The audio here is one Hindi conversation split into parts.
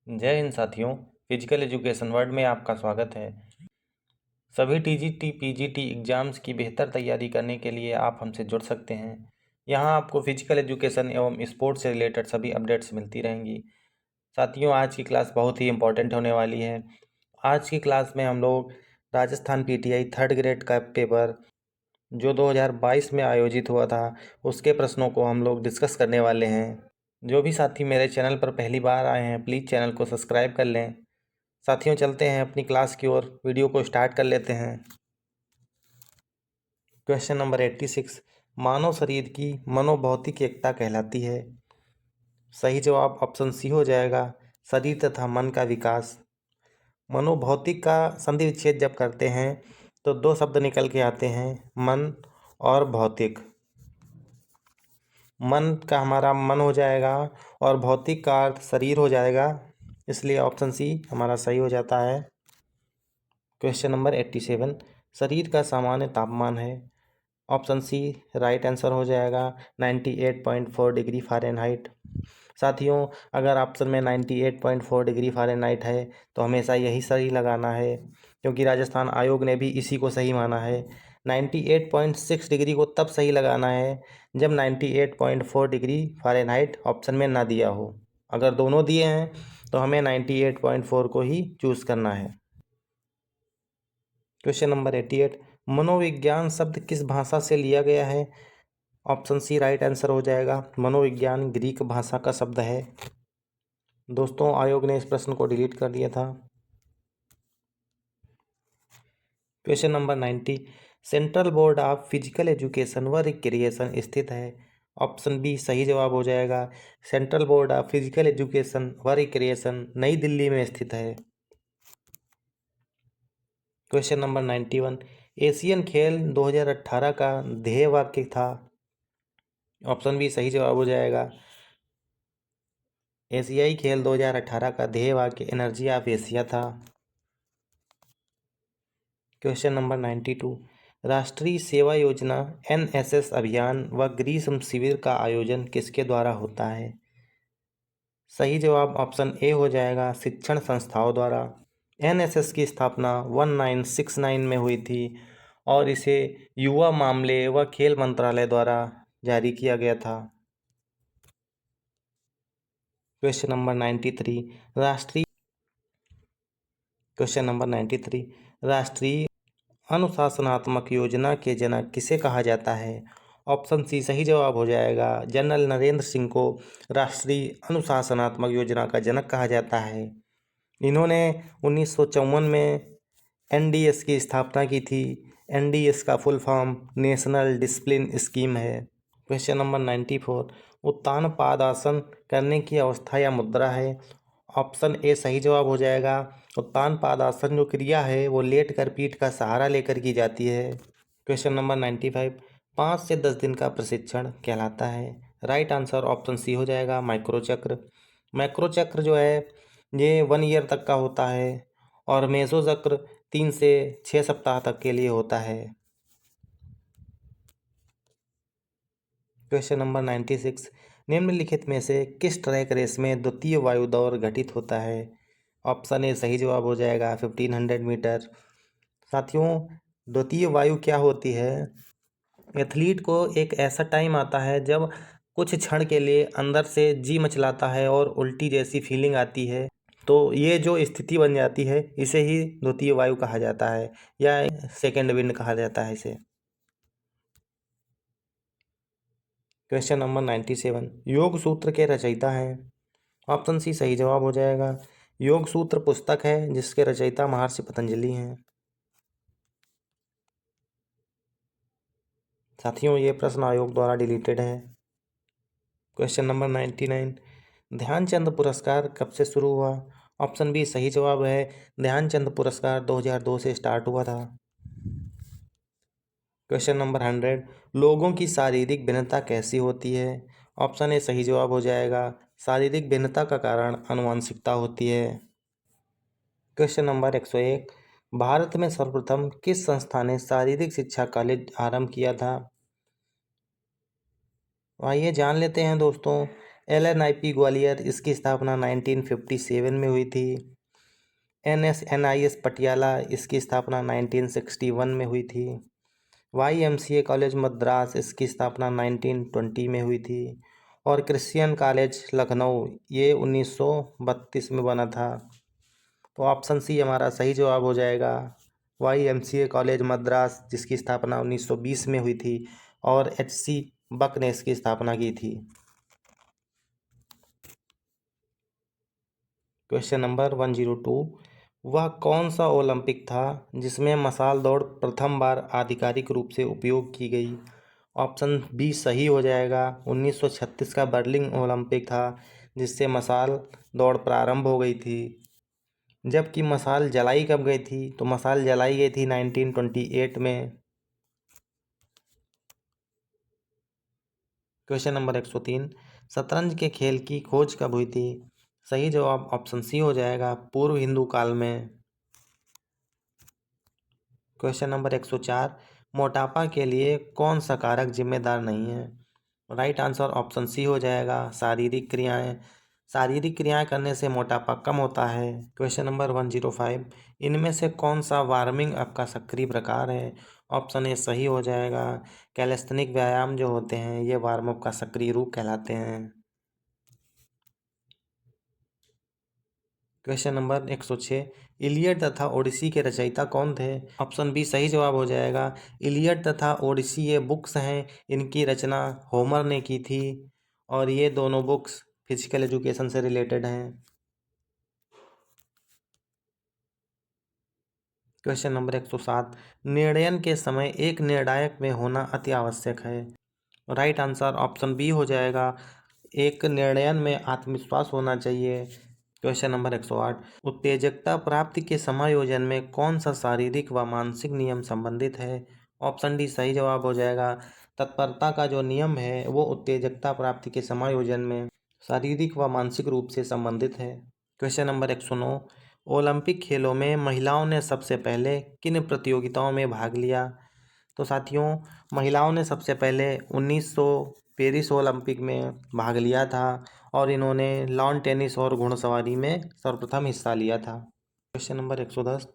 जय हिंद साथियों। फिजिकल एजुकेशन वर्ल्ड में आपका स्वागत है। सभी टीजीटी पीजीटी एग्जाम्स की बेहतर तैयारी करने के लिए आप हमसे जुड़ सकते हैं। यहां आपको फिजिकल एजुकेशन एवं स्पोर्ट्स से रिलेटेड सभी अपडेट्स मिलती रहेंगी। साथियों, आज की क्लास बहुत ही इम्पोर्टेंट होने वाली है। आज की क्लास में हम लोग राजस्थान पीटीआई थर्ड ग्रेड का पेपर जो 2022 में आयोजित हुआ था उसके प्रश्नों को हम लोग डिस्कस करने वाले हैं। जो भी साथी मेरे चैनल पर पहली बार आए हैं प्लीज़ चैनल को सब्सक्राइब कर लें। साथियों, चलते हैं अपनी क्लास की ओर, वीडियो को स्टार्ट कर लेते हैं। क्वेश्चन नंबर 86, मानव शरीर की मनोभौतिक एकता कहलाती है। सही जवाब ऑप्शन सी हो जाएगा, शरीर तथा मन का विकास। मनोभौतिक का संधि विच्छेद जब करते हैं तो दो शब्द निकल के आते हैं, मन और भौतिक। मन का हमारा मन हो जाएगा और भौतिक का अर्थ शरीर हो जाएगा, इसलिए ऑप्शन सी हमारा सही हो जाता है। क्वेश्चन नंबर 87, शरीर का सामान्य तापमान है। ऑप्शन सी राइट आंसर हो जाएगा, 98.4 डिग्री फ़ारेनहाइट। साथियों, अगर ऑप्शन में 98.4 डिग्री फ़ारेनहाइट है तो हमेशा यही सही लगाना है, क्योंकि राजस्थान आयोग ने भी इसी को सही माना है। 98.6 डिग्री को तब सही लगाना है जब 98.4 डिग्री फ़ारेनहाइट ऑप्शन में ना दिया हो। अगर दोनों दिए हैं तो हमें 98.4 को ही चूज़ करना है। क्वेश्चन नंबर 88, मनोविज्ञान शब्द किस भाषा से लिया गया है। ऑप्शन सी राइट आंसर हो जाएगा, मनोविज्ञान ग्रीक भाषा का शब्द है। दोस्तों, आयोग ने इस प्रश्न को डिलीट कर दिया था। Question number 90, central board of physical education व रिक्रिएशन स्थित है। ऑप्शन बी सही जवाब हो जाएगा, central board of physical education व रिक्रिएशन नई दिल्ली में स्थित है। क्वेश्चन नंबर 91, एशियन खेल 2018 का ध्येय वाक्य था। ऑप्शन बी सही जवाब हो जाएगा, एशियाई खेल 2018 का ध्येय वाक्य एनर्जी ऑफ एशिया था। क्वेश्चन नंबर 92, राष्ट्रीय सेवा योजना एनएसएस अभियान व ग्रीष्म शिविर का आयोजन किसके द्वारा होता है। सही जवाब ऑप्शन ए हो जाएगा, शिक्षण संस्थाओं द्वारा। एनएसएस की स्थापना 1969 में हुई थी और इसे युवा मामले व खेल मंत्रालय द्वारा जारी किया गया था। क्वेश्चन नंबर 93, क्वेश्चन नंबर 93, राष्ट्रीय अनुशासनात्मक योजना के जनक किसे कहा जाता है। ऑप्शन सी सही जवाब हो जाएगा, जनरल नरेंद्र सिंह को राष्ट्रीय अनुशासनात्मक योजना का जनक कहा जाता है। इन्होंने 1954 में एनडीएस की स्थापना की थी। एनडीएस का full form national discipline scheme है। क्वेश्चन नंबर 94, उत्तान पादासन करने की अवस्था या मुद्रा है। ऑप्शन ए सही जवाब हो जाएगा, उत्तान पादासन जो क्रिया है वो लेट कर पीठ का सहारा लेकर की जाती है। क्वेश्चन नंबर 95, 5 से 10 दिन का प्रशिक्षण कहलाता है। राइट आंसर ऑप्शन सी हो जाएगा, माइक्रोचक्र। मैक्रोचक्र जो है ये 1 ईयर तक का होता है और मेसोचक्र 3 से 6 सप्ताह तक के लिए होता है। क्वेश्चन नंबर 96, निम्नलिखित में से किस ट्रैक रेस में द्वितीय वायु दौड़ घटित होता है। ऑप्शन ए सही जवाब हो जाएगा, 1500 मीटर। साथियों, द्वितीय वायु क्या होती है, एथलीट को एक ऐसा टाइम आता है जब कुछ क्षण के लिए अंदर से जी मचलाता है और उल्टी जैसी फीलिंग आती है, तो ये जो स्थिति बन जाती है इसे ही द्वितीय वायु कहा जाता है या सेकेंड विंड कहा जाता है इसे। क्वेश्चन नंबर 97, योग सूत्र के रचयिता हैं। ऑप्शन सी सही जवाब हो जाएगा, योग सूत्र पुस्तक है जिसके रचयिता महर्षि पतंजलि हैं। साथियों, ये प्रश्न आयोग द्वारा डिलीटेड है। क्वेश्चन नंबर 99, ध्यानचंद पुरस्कार कब से शुरू हुआ। ऑप्शन बी सही जवाब है, ध्यानचंद पुरस्कार 2002 से स्टार्ट हुआ था। क्वेश्चन नंबर 100, लोगों की शारीरिक भिन्नता कैसी होती है। ऑप्शन ए सही जवाब हो जाएगा, शारीरिक भिन्नता का कारण आनुवंशिकता होती है। क्वेश्चन नंबर 101, भारत में सर्वप्रथम किस संस्था ने शारीरिक शिक्षा कॉलेज आरंभ किया था। आइए जान लेते हैं दोस्तों, LNIP ग्वालियर, इसकी स्थापना 1957 में हुई थी। NSNIS पटियाला, इसकी स्थापना 1961 में हुई थी। YMCA कॉलेज मद्रास, इसकी स्थापना 1920 में हुई थी। और क्रिश्चियन कॉलेज लखनऊ, ये 1932 में बना था। तो ऑप्शन सी हमारा सही जवाब हो जाएगा। YMCA कॉलेज मद्रास, जिसकी स्थापना 1920 में हुई थी और HC बक ने इसकी स्थापना की थी। क्वेश्चन नंबर 102, वह कौन सा ओलंपिक था जिसमें मसाल दौड़ प्रथम बार आधिकारिक रूप से उपयोग की गई? ऑप्शन बी सही हो जाएगा। 1936 का बर्लिन ओलंपिक था जिससे मसाल दौड़ प्रारंभ हो गई थी। जबकि मसाल जलाई कब गई थी? तो मसाल जलाई गई थी 1928 में। क्वेश्चन नंबर 103, शतरंज के खेल की खोज कब हुई थी? सही जवाब ऑप्शन सी हो जाएगा, पूर्व हिंदू काल में। क्वेश्चन नंबर 104, मोटापा के लिए कौन सा कारक जिम्मेदार नहीं है? राइट आंसर ऑप्शन सी हो जाएगा, शारीरिक क्रियाएं। शारीरिक क्रियाएं करने से मोटापा कम होता है। क्वेश्चन नंबर 105, इनमें से कौन सा वार्मिंग अप का सक्रिय प्रकार है? ऑप्शन ए सही हो जाएगा, कैलेस्थेनिक व्यायाम जो होते हैं ये वार्म अप का सक्रिय रूप कहलाते हैं। क्वेश्चन नंबर 106, इलियड तथा ओडिसी के रचयिता कौन थे? ऑप्शन बी सही जवाब हो जाएगा, इलियड तथा ओडिसी ये बुक्स हैं, इनकी रचना होमर ने की थी और ये दोनों बुक्स फिजिकल एजुकेशन से रिलेटेड हैं। क्वेश्चन नंबर 107, निर्णयन के समय एक निर्णायक में होना अति आवश्यक है। राइट आंसर ऑप्शन बी हो जाएगा, एक निर्णयन में आत्मविश्वास होना चाहिए। क्वेश्चन नंबर 108, उत्तेजकता प्राप्ति के समायोजन में कौन सा शारीरिक व मानसिक नियम संबंधित है? ऑप्शन डी सही जवाब हो जाएगा, तत्परता का जो नियम है वो उत्तेजकता प्राप्ति के समायोजन में शारीरिक व मानसिक रूप से संबंधित है। क्वेश्चन नंबर 109, ओलंपिक खेलों में महिलाओं ने सबसे पहले किन प्रतियोगिताओं में भाग लिया? तो साथियों, महिलाओं ने सबसे पहले 1900 पेरिस ओलंपिक में भाग लिया था और इन्होंने लॉन टेनिस और घुड़सवारी में सर्वप्रथम हिस्सा लिया था। क्वेश्चन नंबर 110,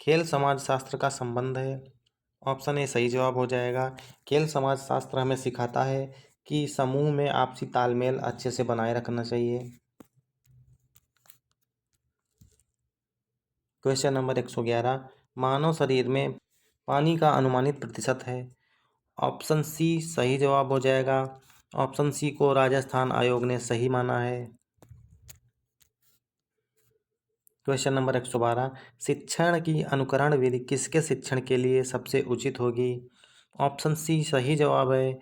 खेल समाज शास्त्र का संबंध है। ऑप्शन ए सही जवाब हो जाएगा, खेल समाज शास्त्र हमें सिखाता है कि समूह में आपसी तालमेल अच्छे से बनाए रखना चाहिए। क्वेश्चन नंबर 111, मानव शरीर में पानी का अनुमानित प्रतिशत है। ऑप्शन सी सही जवाब हो जाएगा, ऑप्शन सी को राजस्थान आयोग ने सही माना है। क्वेश्चन नंबर 112, शिक्षण की अनुकरण विधि किसके शिक्षण के लिए सबसे उचित होगी? ऑप्शन सी सही जवाब है,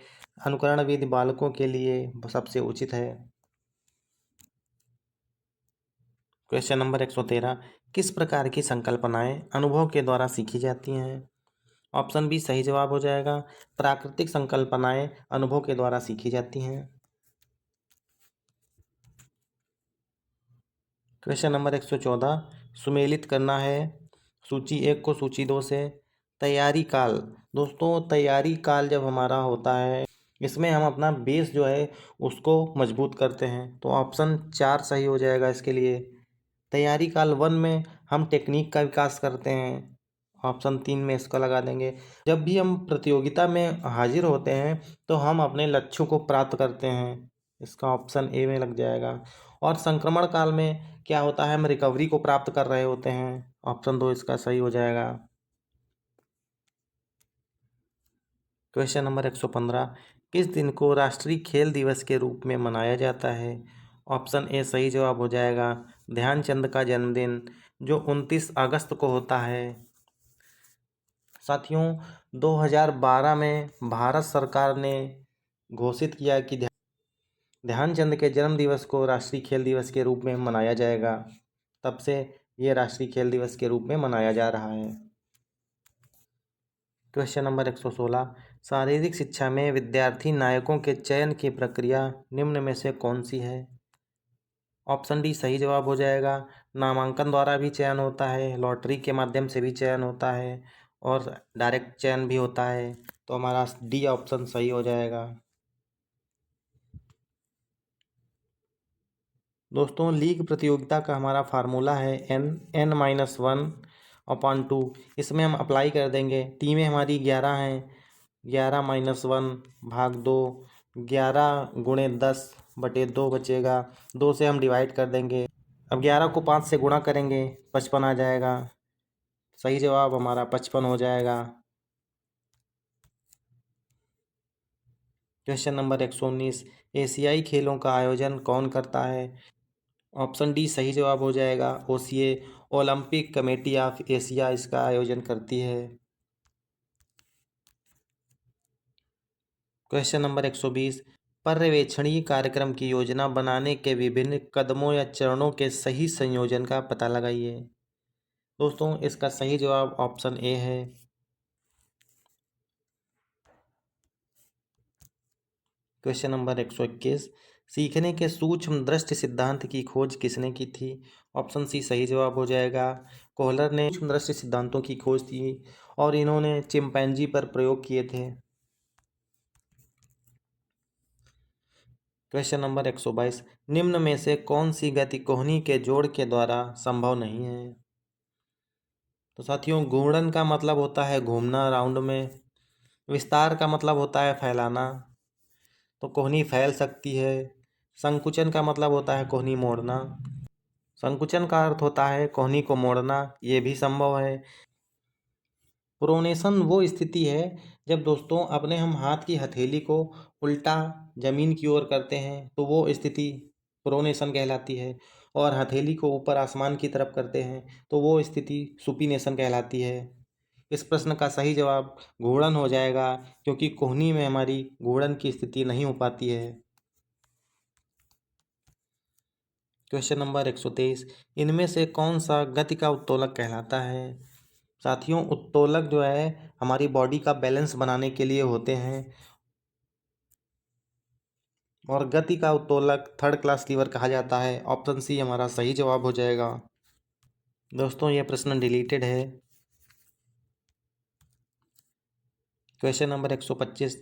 अनुकरण विधि बालकों के लिए सबसे उचित है। क्वेश्चन नंबर 113, किस प्रकार की संकल्पनाएं अनुभव के द्वारा सीखी जाती हैं? ऑप्शन बी सही जवाब हो जाएगा, प्राकृतिक संकल्पनाएं अनुभव के द्वारा सीखी जाती हैं। क्वेश्चन नंबर 114, सुमेलित करना है सूची 1 को सूची 2 से। तैयारी काल, दोस्तों तैयारी काल जब हमारा होता है इसमें हम अपना बेस जो है उसको मजबूत करते हैं, तो ऑप्शन 4 सही हो जाएगा इसके लिए। तैयारी काल 1 में हम टेक्निक का विकास करते हैं, ऑप्शन 3 में इसका लगा देंगे। जब भी हम प्रतियोगिता में हाजिर होते हैं तो हम अपने लक्ष्यों को प्राप्त करते हैं, इसका ऑप्शन ए में लग जाएगा। और संक्रमण काल में क्या होता है, हम रिकवरी को प्राप्त कर रहे होते हैं, ऑप्शन 2 इसका सही हो जाएगा। क्वेश्चन नंबर 115, किस दिन को राष्ट्रीय खेल दिवस के रूप में मनाया जाता है? ऑप्शन ए सही जवाब हो जाएगा, ध्यानचंद का जन्मदिन जो 29 अगस्त को होता है। साथियों, 2012 में भारत सरकार ने घोषित किया कि ध्यानचंद के जन्म दिवस को राष्ट्रीय खेल दिवस के रूप में मनाया जाएगा, तब से ये राष्ट्रीय खेल दिवस के रूप में मनाया जा रहा है। क्वेश्चन नंबर 116, शारीरिक शिक्षा में विद्यार्थी नायकों के चयन की प्रक्रिया निम्न में से कौन सी है? ऑप्शन डी सही जवाब हो जाएगा, नामांकन द्वारा भी चयन होता है, लॉटरी के माध्यम से भी चयन होता है और डायरेक्ट चयन भी होता है, तो हमारा डी ऑप्शन सही हो जाएगा। दोस्तों लीग प्रतियोगिता का हमारा फार्मूला है n-1/2। इसमें हम अप्लाई कर देंगे। टीमें हमारी 11 हैं, 11-1/2, 11 × 10/2 बचेगा। 2 से हम डिवाइड कर देंगे। अब 11 को 5 से गुणा करेंगे, 55 आ जाएगा। सही जवाब हमारा 55 हो जाएगा। क्वेश्चन नंबर 119, एशियाई खेलों का आयोजन कौन करता है? ऑप्शन डी सही जवाब हो जाएगा। OCA, Olympic committee of Asia इसका आयोजन करती है। क्वेश्चन नंबर 120, पर्यवेक्षणीय कार्यक्रम की योजना बनाने के विभिन्न कदमों या चरणों के सही संयोजन का पता लगाइए। दोस्तों इसका सही जवाब ऑप्शन ए है। क्वेश्चन नंबर 121, सीखने के सूक्ष्म दृष्टि सिद्धांत की खोज किसने की थी? ऑप्शन सी सही जवाब हो जाएगा। कोहलर ने सूक्ष्म दृष्टि सिद्धांतों की खोज की और इन्होंने चिंपैंजी पर प्रयोग किए थे। क्वेश्चन नंबर 122, निम्न में से कौन सी गति कोहनी के जोड़ के द्वारा संभव नहीं है? तो साथियों घूर्णन का मतलब होता है घूमना राउंड में, विस्तार का मतलब होता है फैलाना, तो कोहनी फैल सकती है। संकुचन का मतलब होता है कोहनी मोड़ना। संकुचन का अर्थ होता है कोहनी को मोड़ना, ये भी संभव है। प्रोनेशन वो स्थिति है जब दोस्तों अपने हम हाथ की हथेली को उल्टा जमीन की ओर करते हैं तो वो स्थिति प्रोनेशन कहलाती है, और हथेली को ऊपर आसमान की तरफ करते हैं तो वो स्थिति सुपीनेशन कहलाती है। इस प्रश्न का सही जवाब घूर्णन हो जाएगा, क्योंकि कोहनी में हमारी घूर्णन की स्थिति नहीं हो पाती है। क्वेश्चन नंबर 123, इनमें से कौन सा गति का उत्तोलक कहलाता है? साथियों उत्तोलक जो है हमारी बॉडी का बैलेंस बनाने के लिए होते हैं, और गति का उत्तोलक थर्ड क्लास लीवर कहा जाता है। ऑप्शन सी हमारा सही जवाब हो जाएगा। दोस्तों ये प्रश्न डिलीटेड है। क्वेश्चन नंबर 125,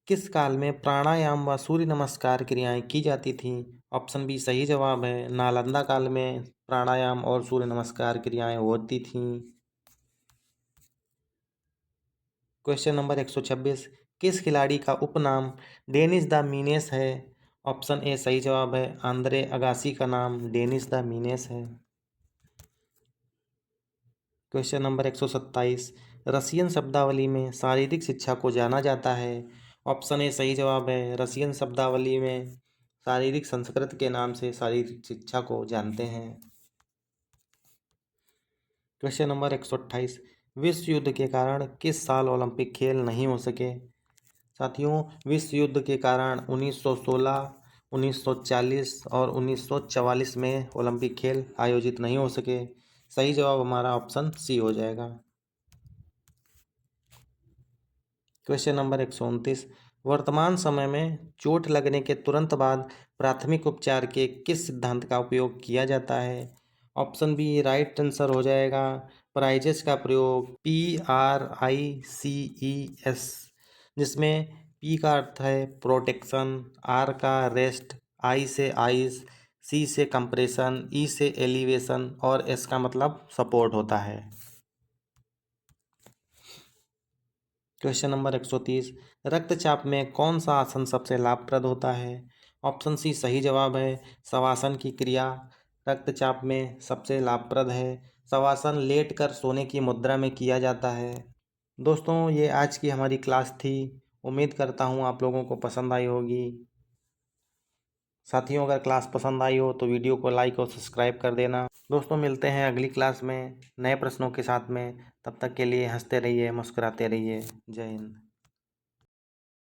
किस काल में प्राणायाम व सूर्य नमस्कार क्रियाएं की जाती थीं? ऑप्शन बी सही जवाब है। नालंदा काल में प्राणायाम और सूर्य नमस्कार क्रियाएं होती थीं। क्वेश्चन नंबर 126, किस खिलाड़ी का उपनाम डेनिस द मीनेस है? ऑप्शन ए सही जवाब है। आंद्रे अगासी का नाम डेनिस द मीनेस है। क्वेश्चन नंबर 127, रसियन शब्दावली में शारीरिक शिक्षा को जाना जाता है। ऑप्शन ए सही जवाब है। रसियन शब्दावली में शारीरिक संस्कृत के नाम से शारीरिक शिक्षा को जानते हैं। क्वेश्चन नंबर 128, विश्व युद्ध के कारण किस साल ओलंपिक खेल नहीं हो सके? साथियों विश्व युद्ध के कारण 1916, 1940 और 1944 में ओलंपिक खेल आयोजित नहीं हो सके। सही जवाब हमारा ऑप्शन सी हो जाएगा। क्वेश्चन नंबर 129, वर्तमान समय में चोट लगने के तुरंत बाद प्राथमिक उपचार के किस सिद्धांत का उपयोग किया जाता है? ऑप्शन बी राइट आंसर हो जाएगा। प्राइजेस का प्रयोग PRICES, जिसमें P का अर्थ है प्रोटेक्शन, R का रेस्ट, I से आइस, C से कंप्रेशन, E से एलिवेशन और S का मतलब सपोर्ट होता है। क्वेश्चन नंबर 130, रक्तचाप में कौन सा आसन सबसे लाभप्रद होता है? ऑप्शन सी सही जवाब है। शवासन की क्रिया रक्तचाप में सबसे लाभप्रद है। शवासन लेटकर सोने की मुद्रा में किया जाता है। दोस्तों ये आज की हमारी क्लास थी। उम्मीद करता हूँ आप लोगों को पसंद आई होगी। साथियों अगर क्लास पसंद आई हो तो वीडियो को लाइक और सब्सक्राइब कर देना। दोस्तों मिलते हैं अगली क्लास में नए प्रश्नों के साथ में। तब तक के लिए हंसते रहिए, मुस्कुराते रहिए। जय हिंद।